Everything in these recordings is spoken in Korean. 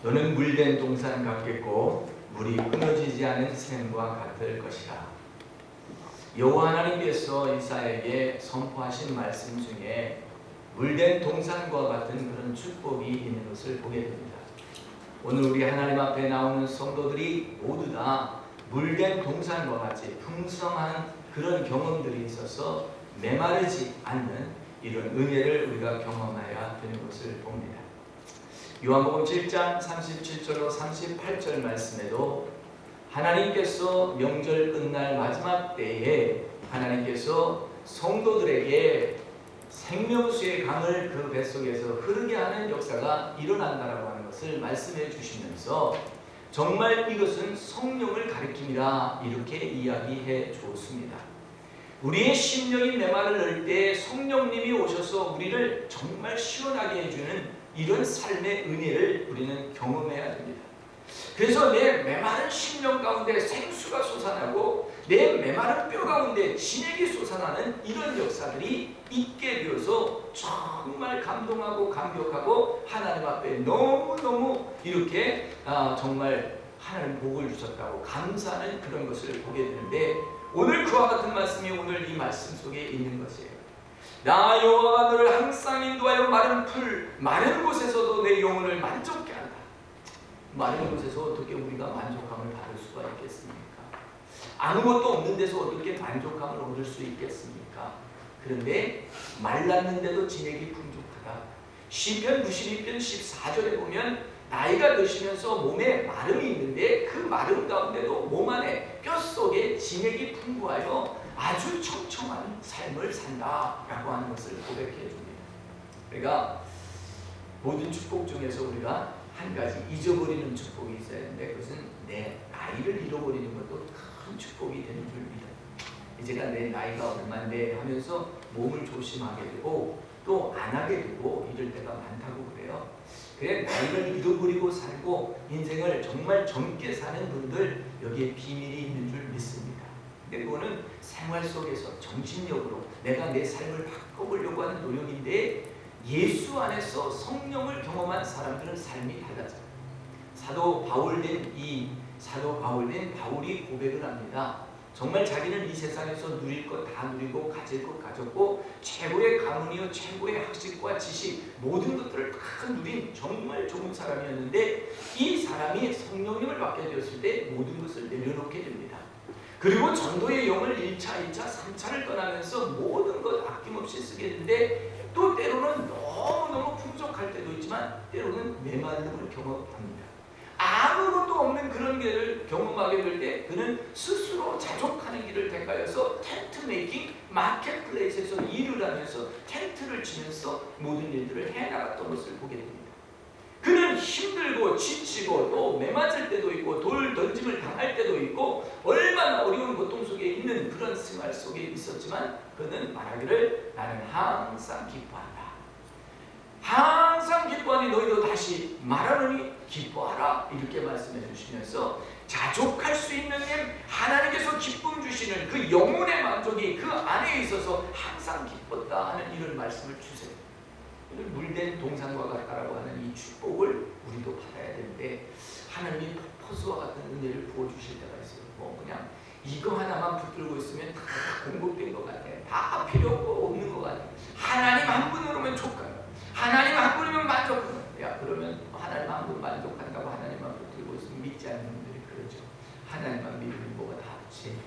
너는 물된 동산 같겠고 물이 끊어지지 않은 샘과 같을 것이라. 여호와 하나님께서 이사야에게 선포하신 말씀 중에 물된 동산과 같은 그런 축복이 있는 것을 보게 됩니다. 오늘 우리 하나님 앞에 나오는 성도들이 모두 다 물된 동산과 같이 풍성한 그런 경험들이 있어서 메마르지 않는 이런 은혜를 우리가 경험해야 되는 것을 봅니다. 요한복음 7장 37절로 38절 말씀에도 하나님께서 명절 끝날 마지막 때에 하나님께서 성도들에게 생명수의 강을 그 뱃속에서 흐르게 하는 역사가 일어난다라고 하는 것을 말씀해 주시면서 정말 이것은 성령을 가리킴이라 이렇게 이야기해 주었습니다. 우리의 심령이 메마를 넣을 때 성령님이 오셔서 우리를 정말 시원하게 해주는 이런 삶의 은혜를 우리는 경험해야 됩니다. 그래서 내 메마른 심령 가운데 생수가 솟아나고 내 메마른 뼈 가운데 진액이 솟아나는 이런 역사들이 있게 되어서 정말 감동하고 감격하고 하나님 앞에 너무너무 이렇게 정말 하나님 복을 주셨다고 감사하는 그런 것을 보게 되는데, 오늘 그와 같은 말씀이 오늘 이 말씀 속에 있는 것이에요. 나 여호와가 너를 항상 인도하여 마른 곳에서도 내 영혼을 만족케 한다. 마른 곳에서 어떻게 우리가 만족함을 받을 수가 있겠습니까? 아무것도 없는 데서 어떻게 만족함을 얻을 수 있겠습니까? 그런데 말랐는데도 진액이 풍족하다. 시편 92편 14절에 보면 나이가 드시면서 몸에 마름이 있는데 그 마름 가운데도 몸 안에 뼛속에 진액이 풍부하여 아주 청청한 삶을 산다라고 하는 것을 고백해 줍니다. 그러니까 모든 축복 중에서 우리가 한 가지 잊어버리는 축복이 있어야 하는데, 그것은 내 나이를 잃어버리는 것도 큰 축복이 되는 줄 믿어요. 제가 내 나이가 얼마인데 하면서 몸을 조심하게 되고 또 안 하게 되고 이럴 때가 많다고 그래요. 그래, 나이를 잃어버리고 살고 인생을 정말 젊게 사는 분들 여기에 비밀이 있는 줄 믿습니다. 근데 그거는 생활 속에서 정신력으로 내가 내 삶을 바꿔보려고 하는 노력인데, 예수 안에서 성령을 경험한 사람들은 삶이 달라져요. 사도 바울이 고백을 합니다. 정말 자기는 이 세상에서 누릴 것 다 누리고 가질 것 가졌고 최고의 가문이요 최고의 학식과 지식 모든 것들을 다 누린 정말 좋은 사람이었는데, 이 사람이 성령님을 받게 되었을 때 모든 것을 내려놓게 됩니다. 그리고 전도의 영을 1차, 2차, 3차를 떠나면서 모든 것 아낌없이 쓰게 되는데, 또 때로는 너무너무 풍족할 때도 있지만 때로는 메마름을 경험합니다. 아무것도 없는 그런 길을 경험하게 될 때 그는 스스로 자족하는 길을 택하여서 텐트 메이킹, 마켓플레이스에서 일을 하면서 텐트를 치면서 모든 일들을 해나갔던 것을 보게 됩니다. 그는 힘들고 지치고 또 매맞을 때도 있고 돌 던짐을 당할 때도 있고 얼마나 어려운 고통 속에 있는 그런 생활 속에 있었지만 그는 말하기를 나는 항상 기뻐한다. 항상 기뻐하니 너희도 다시 말하노니 기뻐하라 이렇게 말씀해 주시면서 자족할 수 있는 힘, 하나님께서 기쁨 주시는 그 영혼의 만족이 그 안에 있어서 항상 기뻤다 하는 이런 말씀을 주세요. 물된 동산과 같다라고 하는 이 축복을 우리도 받아야 되는데, 하나님이 폭포수와 같은 은혜를 부어주실 때가 있어요. 뭐 그냥 이거 하나만 붙들고 있으면 다 공급된 것 같아. 다 필요 없는 것 같아. 하나님 한 분으로면 족하다. 하나님 한 분이면 만족하다. 야, 그러면 하나님 한 분 만족한다고 하나님만 붙들고 있으면 믿지 않는 분들이 그러죠. 하나님만 믿으면 뭐가 다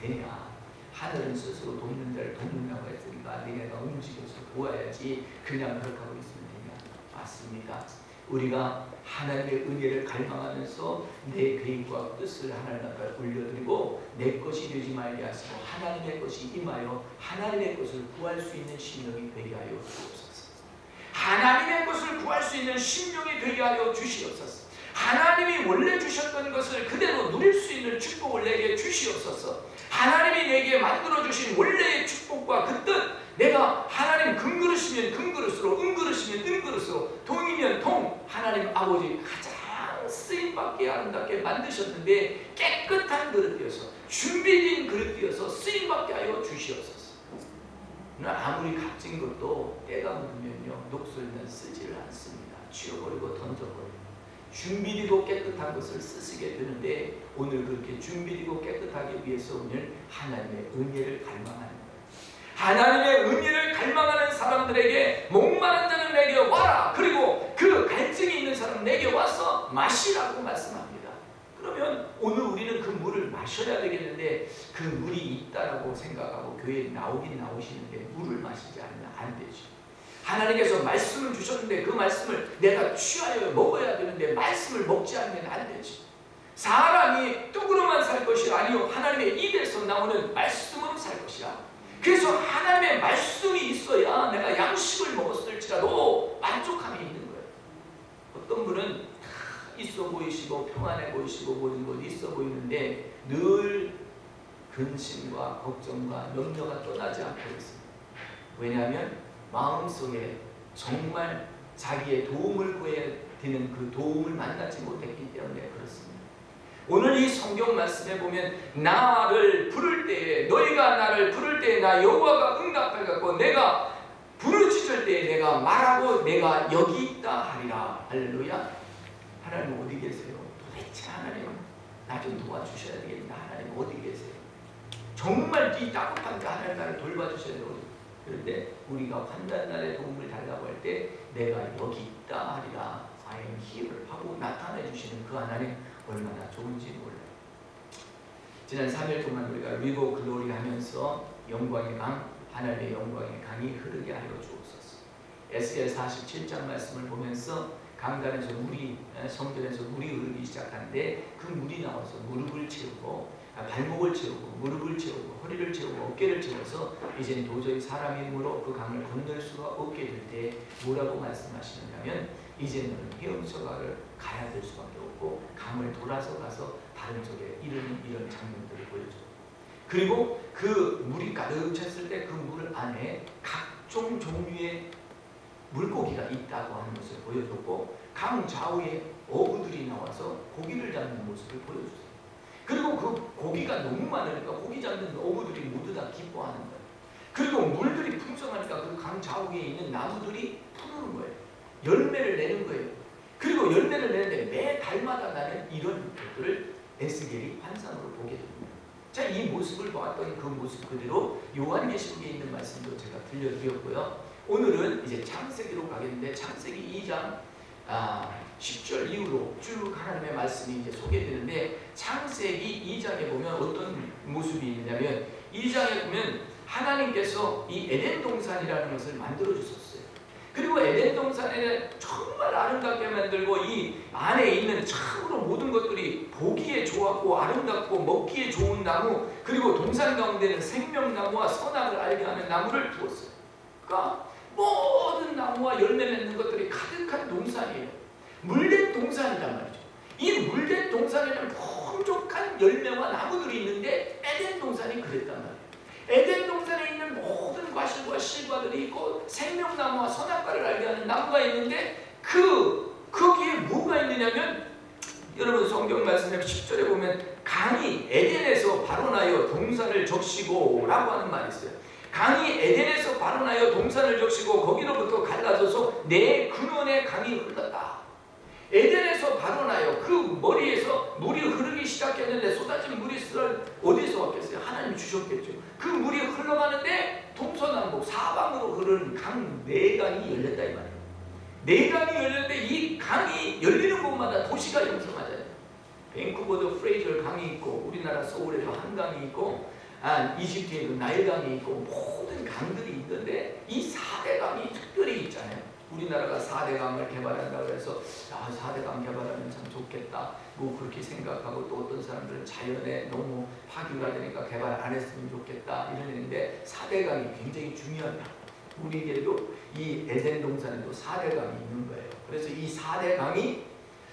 되냐. 하늘은 스스로 돕는 자를 돕는다고 했으니까 내가 움직여서 도와야지 그냥 그렇게 하고 있으면 되냐. 맞습니다. 우리가 하나님의 은혜를 갈망하면서 내 계획과 뜻을 하나님 앞에 올려드리고 내 것이 되지 말게 하시고 하나님의 것이 임하여 하나님의 것을 구할 수 있는 심령이 되게 하여 주옵소서. 하나님의 것을 구할 수 있는 심령이 되게 하여 주시옵소서. 하나님이 원래 주셨던 것을 그대로 누릴 수 있는 축복을 내게 주시옵소서. 하나님이 내게 만들어주신 원래의 축복과 그 뜻, 내가 하나님 금그릇이면 금그릇으로, 은그릇이면 은그릇으로, 통이면 통, 하나님 아버지 가장 쓰임받게 아름답게 만드셨는데 깨끗한 그릇이어서 준비된 그릇이어서 쓰임받게 하여 주시옵소서. 아무리 값진 것도 때가 묻으면요 녹슬면 쓰지를 않습니다. 치워버리고 던져버리고 준비되고 깨끗한 것을 쓰시게 되는데 오늘 그렇게 준비되고 깨끗하기 위해서 오늘 하나님의 은혜를 갈망하는 거예요. 하나님의 은혜를 갈망하는 사람들에게 목마른 자는 내게 와라. 그리고 그 갈증이 있는 사람 내게 와서 마시라고 말씀합니다. 그러면 오늘 우리는 그 물을 마셔야 되겠는데 그 물이 있다라고 생각하고 교회에 나오긴 나오시는데 물을 마시지 않으면 안 되죠. 하나님께서 말씀을 주셨는데 그 말씀을 내가 취하여 먹어야 되는데 말씀을 먹지 않으면 안 되지. 사람이 떡으로만 살 것이 아니요 하나님의 입에서 나오는 말씀으로 살 것이야. 그래서 하나님의 말씀이 있어야 내가 양식을 먹었을지라도 만족함이 있는 거예요. 어떤 분은 있어 보이시고 평안해 보이시고 모든 것이 있어 보이는데 늘 근심과 걱정과 염려가 떠나지 않고 있습니다. 왜냐하면 마음속에 정말 자기의 도움을 구해야 되는 그 도움을 만나지 못했기 때문에 그렇습니다. 오늘 이 성경 말씀에 보면 나를 부를 때에 너희가 나를 부를 때에 나 여호와가 응답하겠고 내가 부르짖을 때에 내가 말하고 내가 여기 있다 하리라. 할렐루야. 하나님 어디 계세요? 도대체 하나님 나 좀 도와주셔야 되겠다. 하나님 어디 계세요? 정말 이 따뜻한 하나님 나를 돌봐주셔야 돼요. 그런데 우리가 환난날에 도움을 달라고 할 때 내가 여기 있다 하리라. I am here 하고 나타내 주시는 그 하나님 얼마나 좋은지 몰라요. 지난 3일 동안 우리가 리버 글로리 하면서 영광의 강, 하나님의 영광의 강이 흐르게 하여 주옵소서. 에스겔 47장 말씀을 보면서 강단에서 물이 성전에서 물이 흐르기 시작하는데 그 물이 나와서 무릎을 채우고 발목을 채우고 무릎을 채우고 허리를 채우고 어깨를 채워서 이제는 도저히 사람의 힘으로 그 강을 건널 수가 없게 될 때 뭐라고 말씀하시느냐면 이제는 헤엄쳐가를 가야 될 수밖에 없고 강을 돌아서 가서 다른 쪽에 이르는 이런 장면들을 보여줘요. 그리고 그 물이 가득 찼을 때 그 물 안에 각종 종류의 물고기가 있다고 하는 것을 보여줬고 강 좌우에 어부들이 나와서 고기를 잡는 모습을 보여줬어요. 그리고 그 고기가 너무 많으니까 고기 잡는 어부들이 모두 다 기뻐하는 거예요. 그리고 물들이 풍성하니까 그 강 좌우에 있는 나무들이 푸르는 거예요. 열매를 내는 거예요. 그리고 열매를 내는데 매 달마다 나는 이런 것들을 에스겔이 환상으로 보게 됩니다. 자, 이 모습을 보았던 그 모습 그대로 요한계시록에 있는 말씀도 제가 들려드렸고요. 오늘은 이제 창세기로 가겠는데 창세기 2장 10절 이후로 쭉 하나님의 말씀이 이제 소개되는데 창세기 2장에 보면 어떤 모습이 있냐면 2장에 보면 하나님께서 이 에덴 동산이라는 것을 만들어 주셨어요. 그리고 에덴 동산에는 정말 아름답게 만들고 이 안에 있는 참으로 모든 것들이 보기에 좋았고 아름답고 먹기에 좋은 나무 그리고 동산 가운데는 생명나무와 선악을 알게 하는 나무를 두었어요. 그러니까 모든 나무와 열매 맺는 것들이 가득한 동산이에요. 물된 동산이란 말이죠. 이 물된 동산에는 풍족한 열매와 나무들이 있는데 에덴 동산이 그랬단 말이에요. 에덴 동산에 있는 모든 과실과 실과들이 있고 생명나무와 선악과를 알게 하는 나무가 있는데 거기에 뭐가 있느냐면 여러분 성경 말씀에 10절에 보면 강이 에덴에서 발원하여 동산을 적시고 라고 하는 말이 있어요. 강이 에덴에서 발원하여 동산을 적시고 거기로부터 갈라져서 내 근원에 강이 흘렀다. 에덴에서 발원하여 그 머리에서 물이 흐르기 시작했는데 쏟아진 물이 어디서 왔겠어요? 하나님이 주셨겠죠. 그 물이 흘러가는데 동서남북 사방으로 흐르는 강 4강이 열렸다 이 말이에요. 4강이 열렸는데 이 강이 열리는 곳마다 도시가 형성하잖아요. 밴쿠버도 프레이저 강이 있고 우리나라 서울에도 한강이 있고 이집트에도 나일강이 있고 모든 강들이 있는데 이 4대 강이 특별히 있잖아요. 우리나라가 4대 강을 개발한다고 해서 4대 강 개발하면 참 좋겠다 뭐 그렇게 생각하고 또 어떤 사람들은 자연에 너무 파괴가 되니까 개발 안 했으면 좋겠다 이러는데 4대 강이 굉장히 중요합니다. 우리에게도 이 에덴 동산에도 4대 강이 있는 거예요. 그래서 이 4대 강이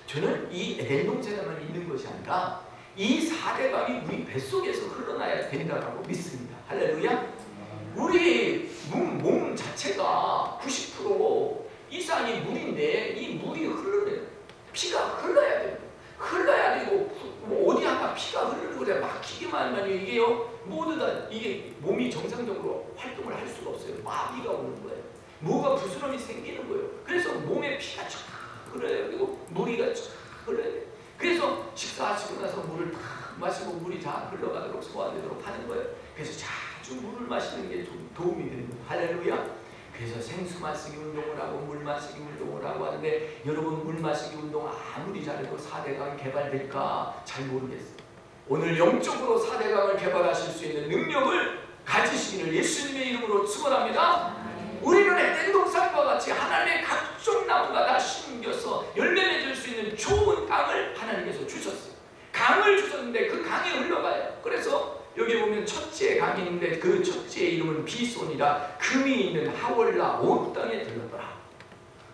저는 이 에덴 동산에만 있는 것이 아니라 이 4대 강이 우리 뱃속에서 흘러나야 된다고 믿습니다. 할렐루야. 우리 몸 자체가 90% 이상이 물인데 이 물이 피가 흘러야 돼요. 흘러야 되고 뭐 어디 하나 피가 흐르는 거래 막히기만 하면 이게요 모두 다 이게 몸이 정상적으로 활동을 할 수가 없어요. 마비가 오는 거예요. 뭐가 부스럼이 생기는 거예요. 그래서 몸에 피가 쫙 흘러요. 그리고 무리가 쫙 흘러야 돼. 그래서 식사하시고 나서 물을 다 마시고 물이 다 흘러가도록 소화되도록 하는 거예요. 그래서 자주 물을 마시는 게 좀 도움이 되는 거예요. 할렐루야. 그래서 생수 마시기 운동을 하고 물 마시기 운동을 하고 하는데, 여러분 물 마시기 운동 아무리 잘해도 4대강이 개발될까 잘 모르겠어요. 오늘 영적으로 4대강을 개발하실 수 있는 능력을 가지시기를 예수님의 이름으로 축원합니다. 우리는 에덴 동산과 같이 하나님의 각종 나무가 다 심겨서 열매 맺을 수 있는 좋은 강을 하나님께서 주셨어요. 강을 주셨는데 그 강이 흘러가요. 그래서 여기 보면 첫째 강이 있는데 그 첫째의 이름은 비손이라 금이 있는 하월라 온 땅에 들렀더라.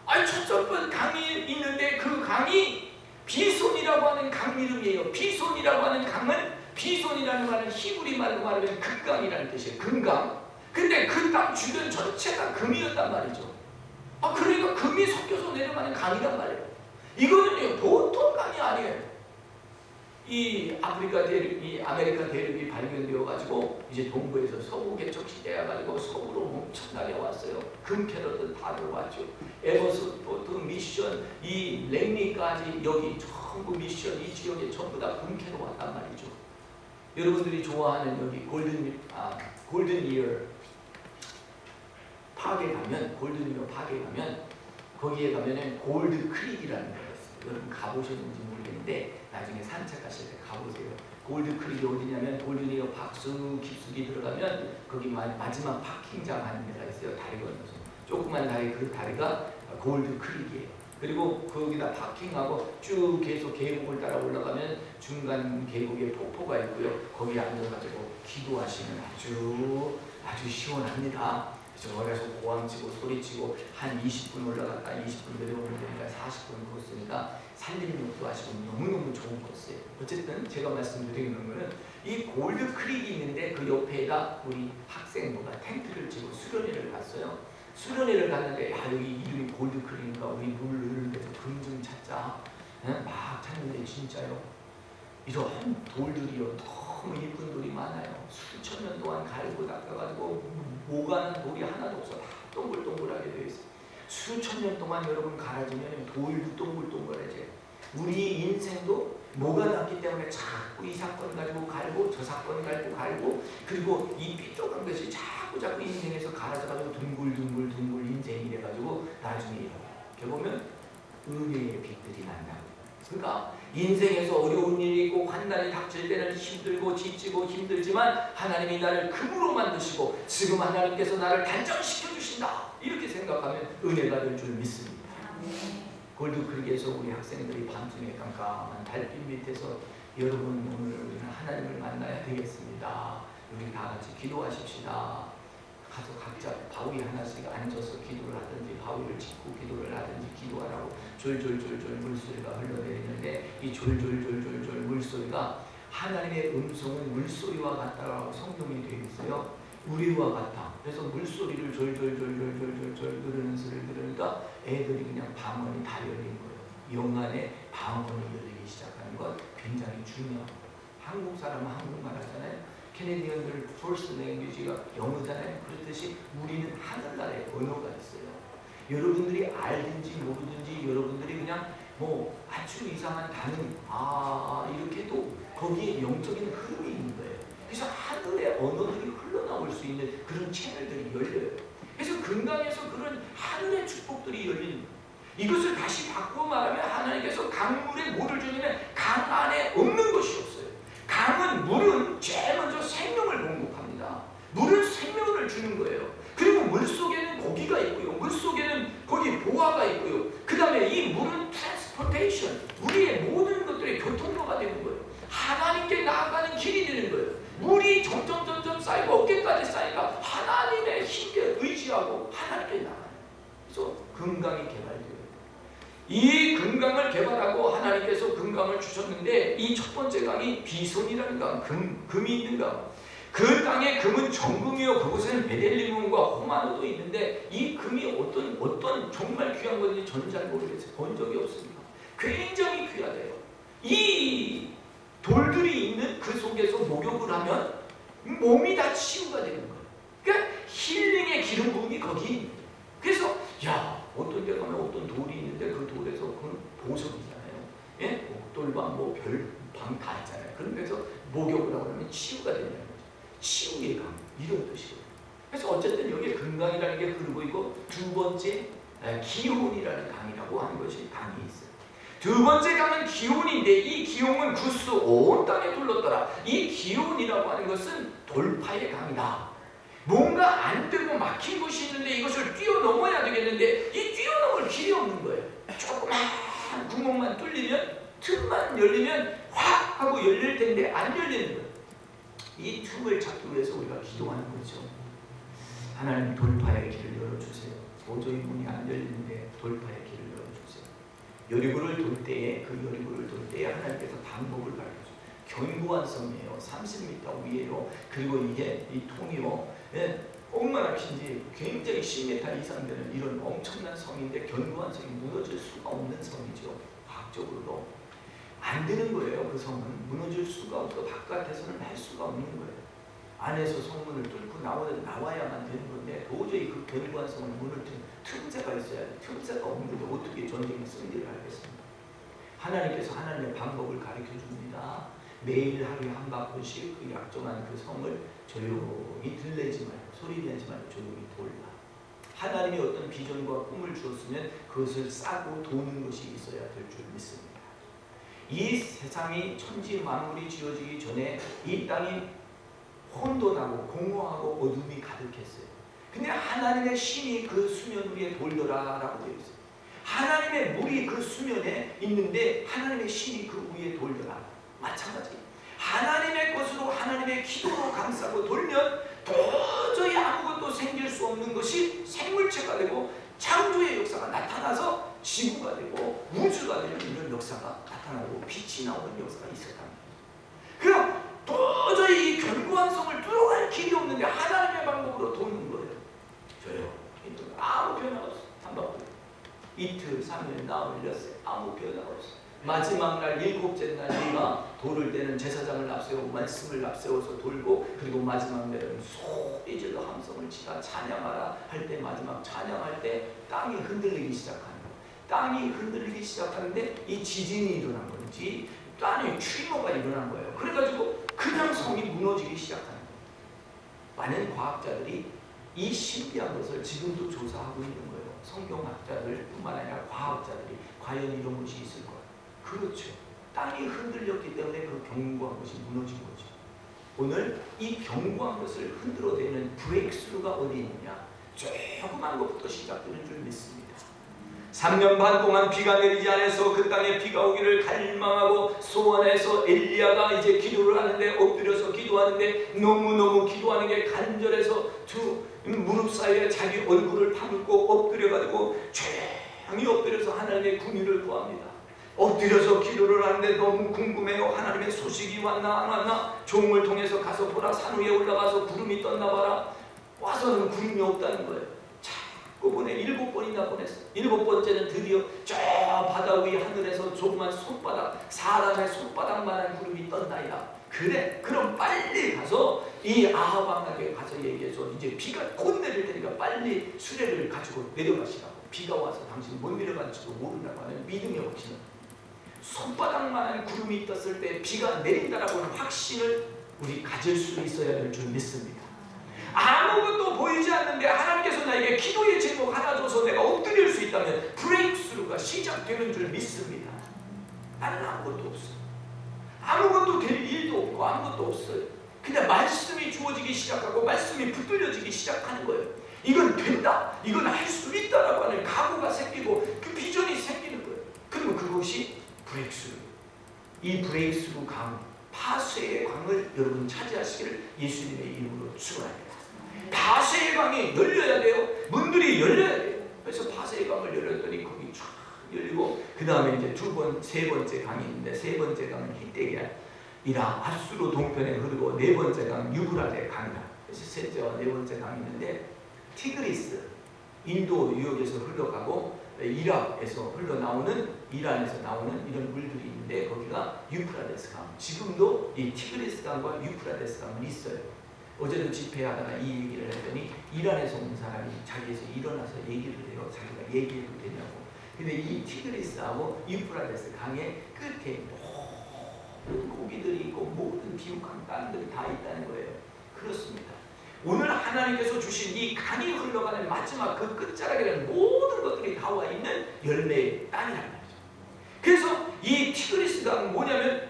아니 첫 번째 강이 있는데 그 강이 비손이라고 하는 강 이름이에요. 비손이라고 하는 강은, 비손이라는 말은 히브리 말로 말하면 금강이라는 뜻이에요. 금강. 근데 그 땅 주변 전체가 금이었단 말이죠. 그러니까 금이 섞여서 내려가는 강이란 말이에요. 이거는 보통 강이 아니에요. 이 아메리카 대륙이 발견되어 가지고 이제 동부에서 서부 개척 시대야 가지고 서부로 엄청나게 왔어요. 금 캐러들 다 들어왔죠. 에버스포트 미션, 이 랭리까지 여기 전부 미션, 이 지역에 전부 다 금 캐러 왔단 말이죠. 여러분들이 좋아하는 여기 골든 이어 파크에 가면, 골든 이어 파크에 가면 거기에 가면은 골드 크릭이라는 데가 있어요. 여러분 가보셨는지 모르겠는데 나중에 산책하실 때 가보세요. 골드 크릭이 어디냐면 골든 이어 박수 깊숙이 들어가면 거기 마지막 파킹장 하는 데가 있어요. 다리 건너서 조그만 다리, 그 다리가 골드 크릭이에요. 그리고 거기다 파킹하고 쭉 계속 계곡을 따라 올라가면 중간 계곡에 폭포가 있고요. 거기 앉아가지고 기도하시면 아주 시원합니다. 그래서 고함치고 소리치고 한 20분 올라갔다 20분 내려오면 되니까 40분 코스니까 산림욕도 하시고 너무너무 좋은 코스예요. 어쨌든 제가 말씀드리는 거는 이 골드 크릭이 있는데 그 옆에다 우리 학생부가 텐트를 치고 수련회를 갔어요. 수련회를 갔는데 여기 이름이 골드 크릭이니까 우리 물 흐르는 데서 금 좀 찾자. 막 찾는데 진짜요. 이런 돌들이요. 너무 이쁜 돌이 많아요. 수천 년 동안 갈고 닦아가지고 모가는 돌이 하나도 없어. 다 동글동글하게 되어 있어요. 수천 년 동안 여러분 갈아지면 돌도 동글동글해져요. 우리 인생도 모가 났기 때문에 자꾸 이 사건 가지고 갈고 저 사건 갈고 그리고 이 삐뚤한 것이 자꾸 인생에서 갈아져가지고 둥글둥글 인생이 돼가지고 나중에 이렇게 보면 은혜의 빛들이 난다고. 그러니까 인생에서 어려운 일이 있고 환난이 닥칠 때는 힘들고 지치고 힘들지만 하나님이 나를 금으로 만드시고 지금 하나님께서 나를 단장시켜 주신다. 이렇게 생각하면 은혜가 될 줄 믿습니다. 골드 크릭에서 우리 학생들이 밤중에 깜깜한 달빛 밑에서 여러분 오늘 우리는 하나님을 만나야 되겠습니다. 우리 다 같이 기도하십시다. 가서 각자 바위 하나씩 앉아서 기도를 하든지 바위를 짚고 기도를 하든지 기도하라고 졸졸졸졸 물소리가 흘러내리는데 이 졸졸졸졸졸 물소리가 하나님의 음성은 물소리와 같다라고 성경이 되어 있어요. 우리와 같아. 그래서 물소리를 졸졸졸졸졸졸 흐르는 소리를 들으니까 애들이 그냥 방언이 다 열린 거예요. 영 안에 방언이 열리기 시작하는 건 굉장히 중요합니다. 한국 사람은 한국말 하잖아요. 캐네디언들 first language가 영어잖아요. 그렇듯이 우리는 하늘나라의 언어가 있어요. 여러분들이 알든지 모르든지 여러분들이 그냥 아주 이상한 단어 이렇게 도 거기에 영적인 흐름이 있는 거예요. 그래서 하늘의 언어들이 흘러나올 수 있는 그런 채널들이 열려요. 그래서 금강에서 그런 하늘의 축복들이 열리는 거예요. 이것을 다시 바꾸어 말하면 하나님께서 강물에 물을 주면 강 안에 없는 것이 없어요. 강은 물은 제일 먼저 생명을 공급합니다. 물은 생명을 주는 거예요. 그리고 물 속에는 고기가 있고요. 물 속에는 거기 보화가 있고요. 그 다음에 이 물은 트랜스포테이션, 우리의 모든 것들의 교통로가 되는 거예요. 하나님께 나아가는 길이 되는 거예요. 물이 점점 쌓이고 어깨까지 쌓이니까 하나님의 힘께 의지하고 하나님께 나가요. 그래서 금강이 개발돼요. 이 금강을 개발하고 하나님께서 금강을 주셨는데 이 첫 번째 강이 비손이라는 강, 금이 있는 강. 그 땅에 금은 정금이요 그곳에는 베델리움과 호마노도 있는데 이 금이 어떤 정말 귀한 건지 저는 잘 모르겠어요. 본 적이 없습니다. 굉장히 귀하대요. 이 돌들이 있는 그 속에서 목욕을 하면 몸이 다 치유가 되는 거예요. 그러니까 힐링의 기름 부음이 거기 있는 거예요. 그래서 어떤 데 가면 어떤 돌이 있는데 그 돌에서 그건 보석이잖아요. 예? 백돌방 뭐 별방 다 있잖아요. 그러면서 목욕을 하고 나면 치유가 된다는 거죠. 치유의 강 이런 뜻이에요. 그래서 어쨌든 여기에 금강이라는 게 흐르고 있고 두 번째 기혼이라는 강이라고 하는 것이 강이 있어요. 두 번째 강은 기혼인데 이 기혼은 구스 온 땅에 둘렀더라. 이 기혼이라고 하는 것은 돌파의 강이다. 뭔가 안 되고 막힌 곳이 있는데 이것을 뛰어넘어야 되겠는데 이 뛰어넘을 길이 없는 거예요. 조그만 구멍만 뚫리면 틈만 열리면 확 하고 열릴 텐데 안 열리는 거예요. 이 틈을 찾기 위해서 우리가 기도하는 거죠. 하나님 돌파의 길을 열어주세요. 도저히 문이 안 열리는데 돌파의 길을 열어주세요. 여리고를 돌 때에 그 여리고를 돌 때에 하나님께서 방법을 가르쳐줘요. 견고한 성이에요. 30m 위에요. 그리고 이게 이 통이요. 얼마나 긴지 굉장히 10m 이상 되는 이런 엄청난 성인데 견고한 성이 무너질 수가 없는 성이죠. 과학적으로도 안 되는 거예요. 그 성은 무너질 수가 없고 바깥에서는 할 수가 없는 거예요. 안에서 성문을 뚫고 나와야만 되는 건데 도저히 그 견고한 성을 무너뜨리는 틈새가 있어야 돼. 틈새가 없는데 어떻게 전쟁의 승리를 하겠습니까? 하나님께서 하나님의 방법을 가르쳐 줍니다. 매일 하루에 한 바퀴씩 그 약정한 그 성을 조용히 들내지 말고 소리 내지 말고 조용히 돌라. 하나님이 어떤 비전과 꿈을 주었으면 그것을 싸고 도는 것이 있어야 될 줄 믿습니다. 이 세상이 천지 만물이 지어지기 전에 이 땅이 혼돈하고 공허하고 어둠이 가득했어요. 근데 하나님의 신이 그 수면 위에 돌더라라고 되어 있어요. 하나님의 물이 그 수면에 있는데 하나님의 신이 그 위에 돌더라. 마찬가지. 하나님의 것으로 하나님의 기도로 감싸고 돌면 도저히 아무것도 생길 수 없는 것이 생물체가 되고 창조의 역사가 나타나서 지구가 되고 우주가 되는 이런 역사가 나타나고 빛이 나오는 역사가 있었답니다. 그럼 도저히 이 견고한 성을 뚫어갈 길이 없는데 하나님의 방법으로 도는 거예요. 저요. 아무 변화가 없어요. 한 바퀴. 이틀, 3일, 나흘, 엿새 아무 변화가 없어요. 마지막 날 7째 날 네가 돌을 때는 제사장을 앞세우고 말씀을 앞세워서 돌고 그리고 마지막 날은 소리질러 함성을 치라 찬양하라 할 때 마지막 찬양할 때 땅이 흔들리기 시작하는 거예요. 땅이 흔들리기 시작하는데 이 지진이 일어난 건지 땅에 추모가 일어난 거예요. 그래가지고 그냥 성이 무너지기 시작하는 거예요. 많은 과학자들이 이 신비한 것을 지금도 조사하고 있는 거예요. 성경학자들 뿐만 아니라 과학자들이 과연 이런 것이 있을 거예요. 그렇죠. 땅이 흔들렸기 때문에 그 견고한 것이 무너진 거죠. 오늘 이 견고한 것을 흔들어대는 브레이크스루가 어디 있느냐? 조그만 것부터 시작되는 줄 믿습니다. 3년 반 동안 비가 내리지 않아서 그 땅에 비가 오기를 갈망하고 소원해서 엘리야가 이제 기도를 하는데 엎드려서 기도하는데 너무너무 기도하는 게 간절해서 두 무릎 사이에 자기 얼굴을 파묻고 엎드려가지고 조용히 엎드려서 하나님의 궁유를 구합니다. 엎드려서 기도를 하는데 너무 궁금해요. 하나님의 소식이 왔나 안 왔나? 종을 통해서 가서 보라. 산 위에 올라가서 구름이 떴나 봐라. 와서는 구름이 없다는 거예요. 자꾸 보내. 7번이나 보냈어요. 7번째는 드디어 저 바다 위 하늘에서 조그만 손바닥, 사람의 손바닥만한 구름이 떴나이다. 그래, 그럼 빨리 가서 이 아합 왕에게 가서 얘기해서 이제 비가 곧 내릴 테니까 빨리 수레를 가지고 내려가시라고. 비가 와서 당신 못 내려갈지도 모른다고 하는 믿음의 확신을. 손바닥만한 구름이 떴을 때 비가 내린다라고 하는 확신을 우리 가질 수 있어야 될 줄 믿습니다. 아무것도 보이지 않는데 하나님께서 나에게 기도의 제목 하나 줘서 내가 엎드릴 수 있다면 브레이크스루가 시작되는 줄 믿습니다. 나는 아무것도 없어요. 아무것도 될 일도 없고 아무것도 없어요. 근데 말씀이 주어지기 시작하고 말씀이 붙들려지기 시작하는 거예요. 이건 된다. 이건 할 수 있다라고 하는 각오가 생기고 그 비전이 생기는 거예요. 그러면 그것이 브레이크스루. 이 브레이크스루 강, 파쇄의 강을 여러분 차지하시기를 예수님의 이름으로 축원합니다. 파쇄의 강이 열려야 돼요. 문들이 열려야 돼요. 그래서 파쇄의 강을 열렸더니 거기 쫙 열리고 그 다음에 이제 세 번째 강이 있는데 세 번째 강은 히데기야이라 아수르 동편에 흐르고 네 번째 강은 유브라데 강이라. 그래서 셋째와 네 번째 강이 있는데 티그리스, 인도 유역에서 흘러가고 이란에서 나오는 이런 물들이 있는데 거기가 유프라데스 강. 지금도 이 티그리스 강과 유프라데스 강은 있어요. 어제도 집회하다가 이 얘기를 했더니 이란에서 온 사람이 자기에서 일어나서 얘기를 해요. 자기가 얘기해도 되냐고. 근데 이 티그리스하고 유프라데스 강의 끝에 고기들이 있고 모든 비옥한 땅들이 다 있다는 거예요. 그렇습니다. 오늘 하나님께서 주신 이 강이 흘러가는 마지막 그 끝자락에는 모든 것들이 다 와 있는 열매의 땅이란 말이죠. 그래서 이 티그리스강은 뭐냐면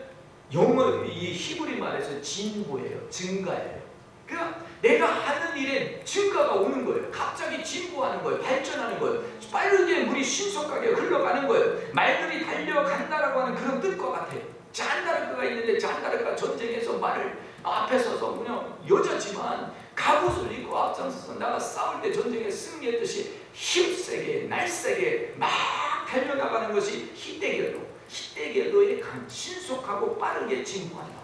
영어 이 히브리 말에서 진보예요. 증가예요. 그러니까 내가 하는 일에 증가가 오는 거예요. 갑자기 진보하는 거예요. 발전하는 거예요. 빠르게 물이 신속하게 흘러가는 거예요. 말들이 달려간다라고 하는 그런 뜻과 같아요. 잔다르크가 있는데 잔다르크가 전쟁에서 말을 앞에 서서 그냥 여자지만 갑옷을 입고 앞장서서 나가 싸울 때 전쟁에 승리했듯이 힘세게 날세게 막 달려나가는 것이 히데겔로의 강, 신속하고 빠르게 진보한다.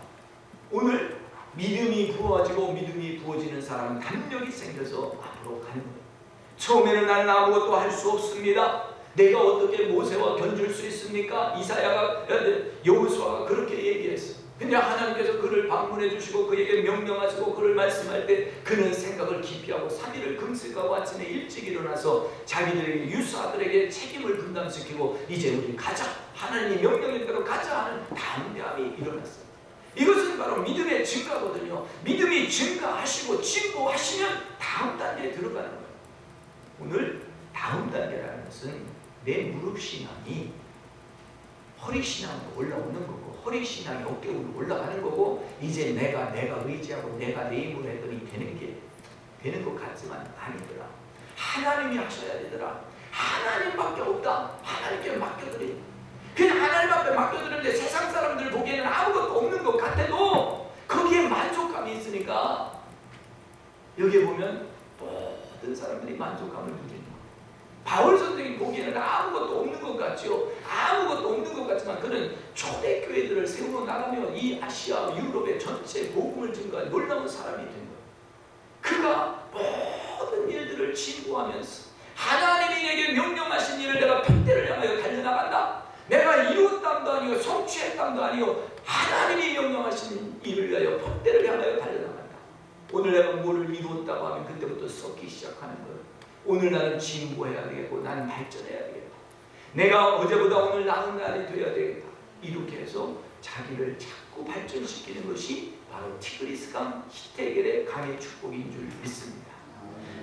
오늘 믿음이 부어지고 믿음이 부어지는 사람은 담력이 생겨서 앞으로 가는 거예요. 처음에는 나는 아무것도 할 수 없습니다. 내가 어떻게 모세와 견줄 수 있습니까? 이사야가 여호수아가 그렇게 얘기했어요. 근데 하나님께서 그를 방문해 주시고 그에게 명령하시고 그를 말씀할 때 그는 생각을 깊이 하고 3일을 금식하고 아침에 일찍 일어나서 자기들에게 유사들에게 책임을 분담시키고 이제 우리 가자, 하나님이 명령인 대로 가자 하는 담대함이 일어났어요. 이것은 바로 믿음의 증가거든요. 믿음이 증가하시고 진보하시면 다음 단계에 들어가는 거예요. 오늘 다음 단계라는 것은 내 무릎 신앙이 허리 신앙으로 올라오는 거고 허리 신앙이 어깨 위로 올라가는 거고 이제 내가 의지하고 내가 내 힘으로 했더니 되는 것 같지만 아니더라. 하나님이 하셔야 되더라. 하나님밖에 없다. 하나님께 맡겨드려. 그냥 하나님밖에 맡겨드렸는데 세상 사람들 보기에는 아무것도 없는 것 같아도 거기에 만족감이 있으니까 여기에 보면 모든 사람들이 만족감을 누리는 거예요. 바울 선생님 보기에는 아무것도 없는 것 같죠. 아무것도 없는 것 같지만 그는 초대교회들을 세우고 나가며 이 아시아 유럽의 전체 복음을 증거한 놀라운 사람이 된 거예요. 그가 모든 일들을 진보하면서 하나님이 내게 명령하신 일을 내가 핏대를 향하여 달려나간다. 내가 이뤘담도 아니고 성취했담도 아니고 하나님이 명령하신 일을 위하여 핏대를 향하여 달려나간다. 오늘 내가 뭐를 이뤘다고 하면 그때부터 썩기 시작하는 거예요. 오늘 나는 진보해야 되겠고 나는 발전해야 되겠다. 내가 어제보다 오늘 나은 날이 되어야 되겠다. 이렇게 해서 자기를 자꾸 발전시키는 것이 바로 티그리스강 히데겔의 강의 축복인 줄 믿습니다.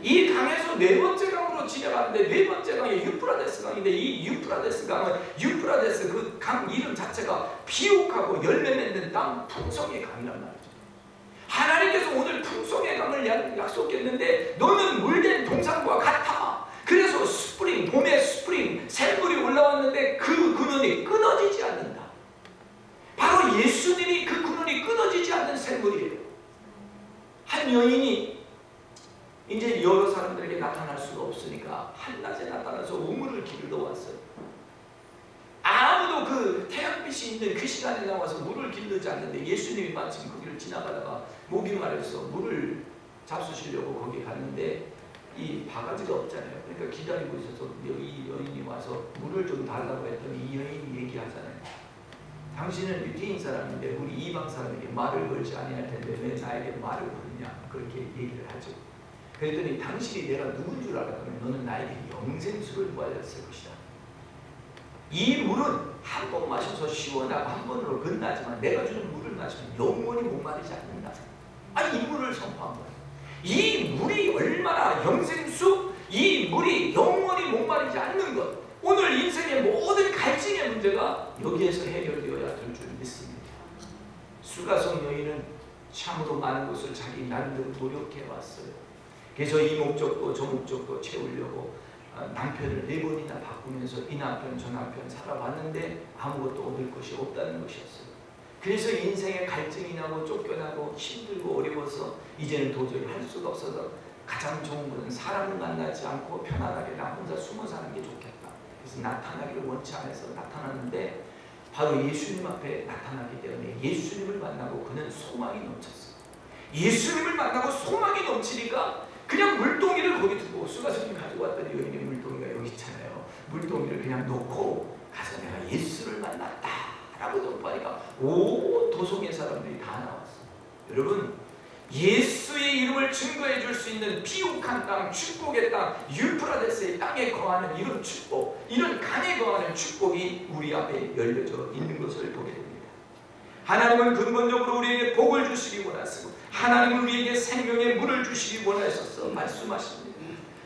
이 강에서 네 번째 강으로 지나가는데 네 번째 강이 유프라데스 강인데 이 유프라데스 강은 유프라데스 그 강 이름 자체가 비옥하고 열매 맺는 땅 풍성의 강이란 말이죠. 하나님께서 오늘 풍성의 강을 약속했는데 너는 물된 동산과 같아. 그래서 스프링, 봄의 스프링, 샘물이 올라왔는데 그 근원이 끊어지지 않는다. 바로 예수님이 그 근원이 끊어지지 않는 샘물이에요. 한 여인이 이제 여러 사람들에게 나타날 수가 없으니까 한낮에 나타나서 우물을 기르러 왔어요. 아무도 그 태양빛이 있는 그 시간에 나와서 물을 길르지 않는데 예수님이 마침 거기를 지나가다가 목이 마려서 물을 잡수시려고 거기 갔는데 이 바가지가 없잖아요. 그러니까 기다리고 있어서 이 여인이 와서 물을 좀 달라고 했더니 이 여인이 얘기하잖아요. 당신은 유대인 사람인데 우리 이방 사람에게 말을 걸지 아니할 텐데 왜 나에게 말을 거느냐 그렇게 얘기를 하죠. 그랬더니 당신이 내가 누군 줄 알았더니 너는 나에게 영생수를 부어줬을 것이다. 이 물은 한 번 마셔서 시원하고 한 번으로 끝나지만 내가 주는 물을 마시면 영원히 목마르지 않는다. 이 물을 선포한 거예요. 이 물이 얼마나 영생수, 이 물이 영원히 목마르지 않는 것. 오늘 인생의 모든 갈증의 문제가 여기에서 해결되어야 될 줄 믿습니다. 수가성 여인은 참으로 많은 것을 자기 나름대로 노력해왔어요. 그래서 이 목적도 저 목적도 채우려고 남편을 4번이나 바꾸면서 이 남편 저 남편 살아봤는데 아무것도 얻을 것이 없다는 것이었어요. 그래서 인생에 갈증이 나고 쫓겨나고 힘들고 어려워서 이제는 도저히 할 수가 없어서 가장 좋은 것은 사람을 만나지 않고 편안하게 나 혼자 숨어 사는 게 좋겠다. 그래서 나타나기를 원치 않아서 나타났는데 바로 예수님 앞에 나타나기 때문에 예수님을 만나고 그는 소망이 넘쳤어요. 예수님을 만나고 소망이 넘치니까 그냥 물동이를 거기 두고 수가성님 가지고 왔더니 여인의 물동이가 여기 있잖아요. 물동이를 그냥 놓고 가서 내가 예수를 만났다 라고 선포하니까 온 도성의 사람들이 다 나왔어요. 여러분 예수의 이름을 증거해 줄 수 있는 비옥한 땅, 축복의 땅, 유프라데스의 땅에 거하는 이런 축복, 이런 강에 거하는 축복이 우리 앞에 열려져 있는 것을 보게 됩니다. 하나님은 근본적으로 우리에게 복을 주시기 원하시고 하나님은 우리에게 생명의 물을 주시기 원하셔서 말씀하십니다.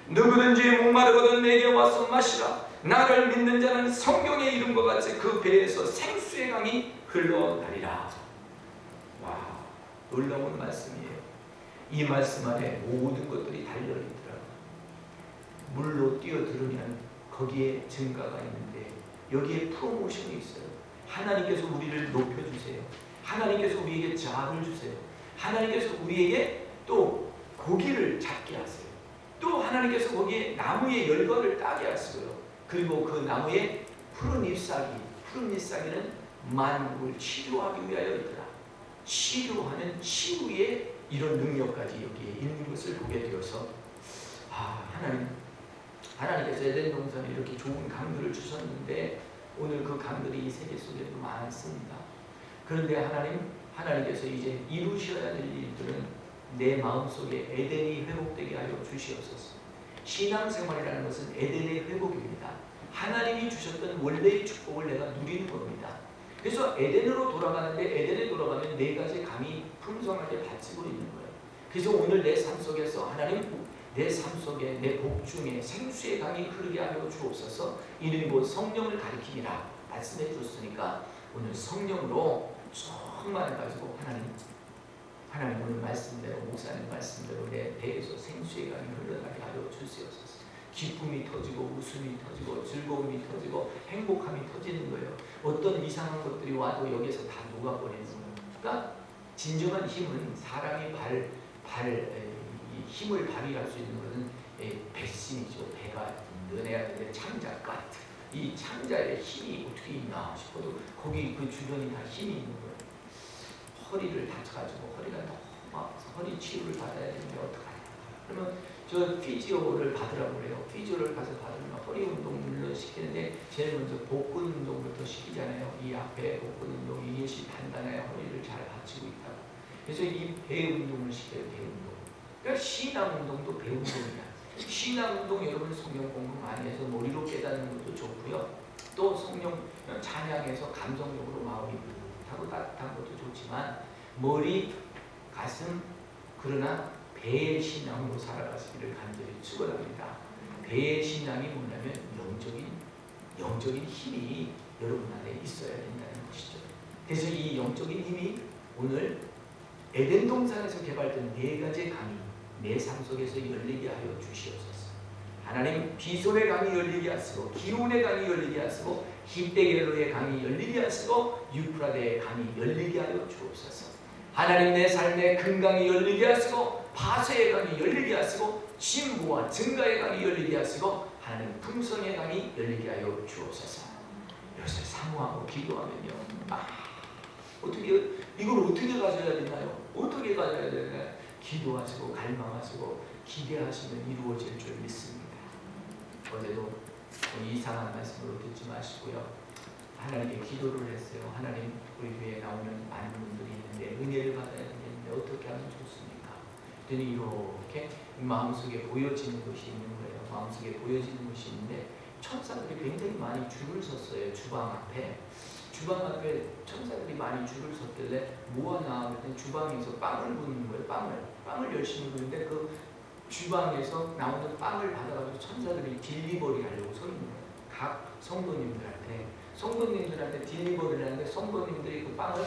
누구든지 목마르거든 내게 와서 마시라. 나를 믿는 자는 성경의 이름과 같이 그 배에서 생수의 강이 흘러나리라. 와, 놀라운 말씀이에요. 이 말씀 안에 모든 것들이 달려있더라고요. 물로 뛰어들으면 거기에 증가가 있는데 여기에 프로모션이 있어요. 하나님께서 우리를 높여주세요. 하나님께서 우리에게 자아를 주세요. 하나님께서 우리에게 또 고기를 잡게 하세요. 또 하나님께서 거기에 나무의 열과를 따게 하시고요. 그리고 그 나무에 푸른 잎사귀는 만국을 치료하기 위하여 있더라. 치료하는 치유의 이런 능력까지 여기에 있는 것을 보게 되어서 하나님께서 에덴 동산에 이렇게 좋은 강들을 주셨는데 오늘 그 강들이 이 세계 속에도 많습니다. 그런데 하나님께서 이제 이루셔야 될 일들은 내 마음속에 에덴이 회복되게 하여 주시옵소서. 신앙생활이라는 것은 에덴의 회복입니다. 하나님이 주셨던 원래의 축복을 내가 누리는 겁니다. 그래서 에덴으로 돌아가는데 에덴에 돌아가면 네 가지 강이 풍성하게 받치고 있는 거예요. 그래서 오늘 내 삶 속에서 하나님 내 삶 속에 내 복 중에 생수의 강이 흐르게 하여 주옵소서. 이는 곧 성령을 가리킴이라 말씀해 주셨으니까 오늘 성령으로 정말 가지고 하나님 오늘 말씀대로 목사님 말씀대로 내 배에서 생수의 강이 흘러나게 하여 주시옵소서. 기쁨이 터지고 웃음이 터지고 즐거움이 터지고 행복함이 터지는 거예요. 어떤 이상한 것들이 와도 여기서 다 녹아버리는 거예요. 그러니까 진정한 힘은 사람이 힘을 발휘할 수 있는 것은 배심이죠. 배가 너네야 되는데 창자 같은 이 창자의 힘이 어떻게 있나 싶어도 거기 그 주변이 다 힘이 있는 거예요. 허리를 다쳐가지고 허리가 너무 아파서 허리 치유를 받아야 되는데 어떡하냐. 그러면 저 피지오를 받으라고 그래요. 피지오를 가서 받으면 허리 운동을 시키는데 제일 먼저 복근 운동부터 시키잖아요. 이 앞에 복근 운동 이것이 단단해야 허리를 잘 받치고 있다고. 그래서 이 배 운동을 시켜요. 배 운동. 그러니까 신앙 운동도 배 운동이야. 신앙 운동 여러분 성경 공부 많이 해서 머리로 깨닫는 것도 좋고요. 또 성령 찬양해서 감성적으로 마음이 하고 따뜻한 것도 좋지만 머리, 가슴 그러나 배의 신앙으로 살아가시기를 간절히 축원합니다. 배의 신앙이 뭐냐면 영적인 힘이 여러분 안에 있어야 된다는 것이죠. 그래서 이 영적인 힘이 오늘 에덴 동산에서 개발된 네 가지 강이 내 삶 속에서 열리게 하여 주시옵소서. 하나님 비솔의 강이 열리게 하시고 기온의 강이 열리게 하시고 히데겔로의 강이 열리게 하시고 유프라데의 강이 열리게 하여 주옵소서. 하나님 내 삶의 큰 강이 열리게 하시고 파쇄의 강이 열리게 하시고 진보와 증가의 강이 열리게 하시고 하나님 풍성의 강이 열리게 하여 주옵소서. 이것을 사모하고 기도하면요. 이걸 어떻게 가져야 되나요? 어떻게 가져야 되나요? 기도하시고 갈망하시고 기대하시면 이루어질 줄 믿습니다. 어제도 이상한 말씀으로 듣지 마시고요. 하나님께 기도를 했어요. 하나님 우리 교회에 나오는 많은 분들이 있는데 은혜를 받아야 되는데 어떻게 하면 좋습니까? 그랬더니 이렇게 마음속에 보여지는 것이 있는 거예요. 마음속에 보여지는 것이 있는데 천사들이 굉장히 많이 줄을 섰어요. 주방 앞에 천사들이 많이 줄을 섰길래 뭐하나 그랬더니 주방에서 빵을 굽는 거예요. 빵을 열심히 굽는데 그 주방에서 나오는 빵을 받아가지고 천사들이 딜리버리 하려고 서 있는 거예요. 각 성도님들한테 딜리버리를 하는데 성도님들이 그 빵을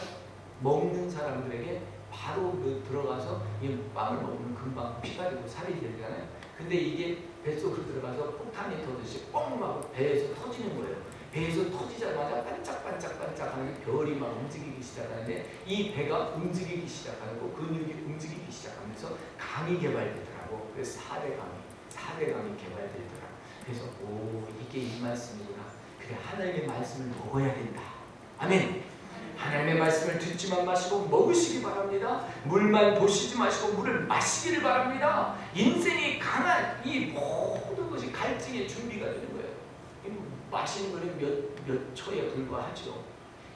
먹는 사람들에게 바로 들어가서 이 빵을 먹으면 금방 피가 되고 살이 되잖아요. 근데 이게 뱃속으로 들어가서 폭탄이 터듯이 뻥 하고 배에서 터지는 거예요. 배에서 터지자마자 반짝반짝하는 별이 막 움직이기 시작하는데 이 배가 움직이기 시작하고 근육이 움직이기 시작하면서 강이 개발되더라고. 그래서 4대 강이 개발되더라고. 그래서 이게 이 말씀이구나. 그래 하나님의 말씀을 먹어야 된다. 아멘. 하나님의 말씀을 듣지만 마시고 먹으시기 바랍니다. 물만 보시지 마시고 물을 마시기를 바랍니다. 인생이 강한 이 모든 것이 갈증의 준비가 되는 거예요. 마시는 거는 몇 초에 불과하죠.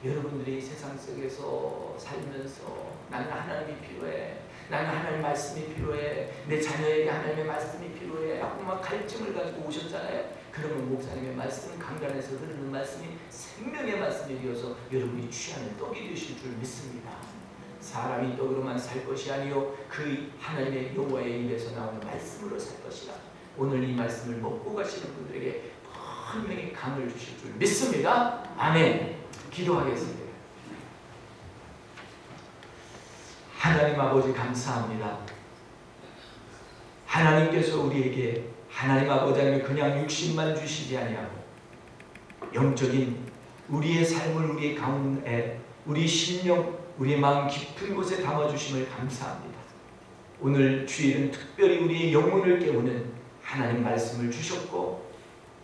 여러분들이 세상 속에서 살면서 나는 하나님이 필요해. 나는 하나님의 말씀이 필요해. 내 자녀에게 하나님의 말씀이 필요해. 하고 막 갈증을 가지고 오셨잖아요. 그러면 목사님의 말씀, 강단에서 흐르는 말씀이 생명의 말씀이 되어서 여러분이 취하는 떡이 되실 줄 믿습니다. 사람이 떡으로만 살 것이 아니요 그 하나님의 여호와의 입에서 나오는 말씀으로 살 것이라. 오늘 이 말씀을 먹고 가시는 분들에게 분명히 강을 주실 줄 믿습니다. 아멘. 기도하겠습니다. 하나님 아버지 감사합니다. 하나님께서 우리에게 하나님 아버지 하나님 그냥 육신만 주시지 아니하고 영적인 우리의 삶을 우리의 가운데 우리 심령 우리의 마음 깊은 곳에 담아주심을 감사합니다. 오늘 주일은 특별히 우리의 영혼을 깨우는 하나님 말씀을 주셨고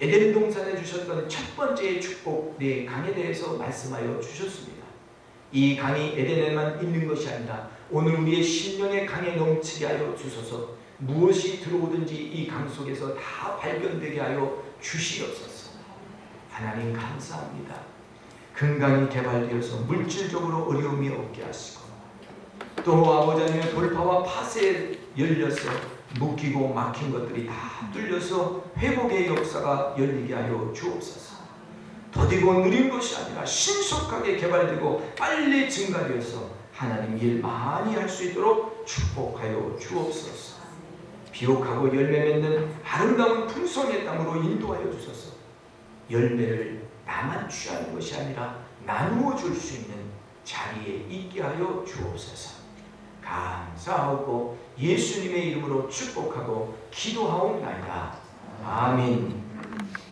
에덴 동산에 주셨던 첫 번째의 축복 네 강에 대해서 말씀하여 주셨습니다. 이 강이 에덴에만 있는 것이 아니라 오늘 우리의 심령의 강에 넘치게 하여 주소서. 무엇이 들어오든지 이 강 속에서 다 발견되게 하여 주시옵소서. 하나님 감사합니다. 근강이 개발되어서 물질적으로 어려움이 없게 하시고 또 아버지 하나님의 돌파와 파쇄에 열려서 묶이고 막힌 것들이 다 뚫려서 회복의 역사가 열리게 하여 주옵소서. 더디고 느린 것이 아니라 신속하게 개발되고 빨리 증가되어서 하나님 일 많이 할 수 있도록 축복하여 주옵소서. 비옥하고 열매 맺는 아름다운 풍성의 땅으로 인도하여 주소서. 열매를 나만 취하는 것이 아니라 나누어 줄 수 있는 자리에 있게 하여 주옵소서. 감사하고 예수님의 이름으로 축복하고 기도하옵나이다. 아멘.